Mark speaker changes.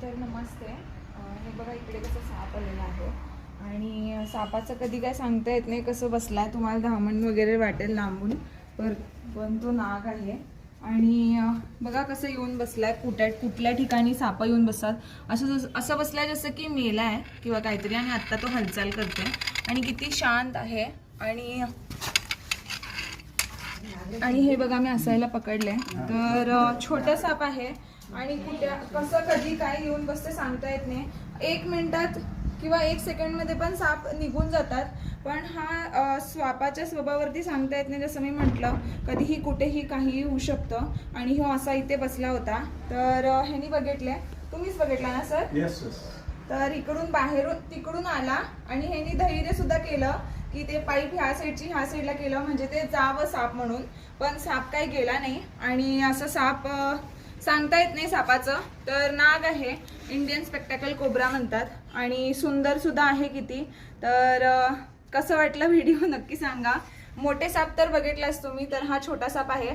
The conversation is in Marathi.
Speaker 1: तर नमस्ते. हे बघा इकडे कसं साप आलेला आहे आणि सापाचं कधी काय सांगता येत नाही कसं बसलाय. तुम्हाला धामण वगैरे वाटेल लांबून, पण तो नाग आहे. आणि बघा कसं येऊन बसलाय. कुठल्या ठिकाणी साप येऊन बसतात असं बसलाय जसं की मेला आहे किंवा काहीतरी. आणि आत्ता तो हालचाल करते आणि किती शांत आहे. आणि हे बघा मी असायला पकडले. तर छोटा साप आहे आणि कसं कधी काय येऊन बसते सांगता येत नाही. 1 मिनिटात किंवा 1 सेकंडमध्ये पण साप निघून जातात. पण हा सापाच्या स्वभावावरती सांगता येत नाही. जसं मी म्हटलं, कधीही कुठेही काहीही होऊ शकतं. आणि हो असा इथे बसला होता. तर ह्यानी बघितले, तुम्हीच बघितला ना सर?
Speaker 2: येस.
Speaker 1: तर बाहेरून तिकडून आला आणि ह्यानी धैर्य सुद्धा केलं की ते पाईप ह्या साईडला केलं म्हणजे ते जावं साप म्हणून. पण साप काही गेला नाही. आणि असं साप सांगता येत नाही सापाचं. तर नाग आहे, इंडियन स्पेक्टॅकल कोब्रा म्हणतात. आणि सुंदर सुद्धा आहे किती. तर कसं वाटलं व्हिडिओ नक्की सांगा. मोठे साप तर बघितलाच तुम्ही, तर हा छोटा साप आहे.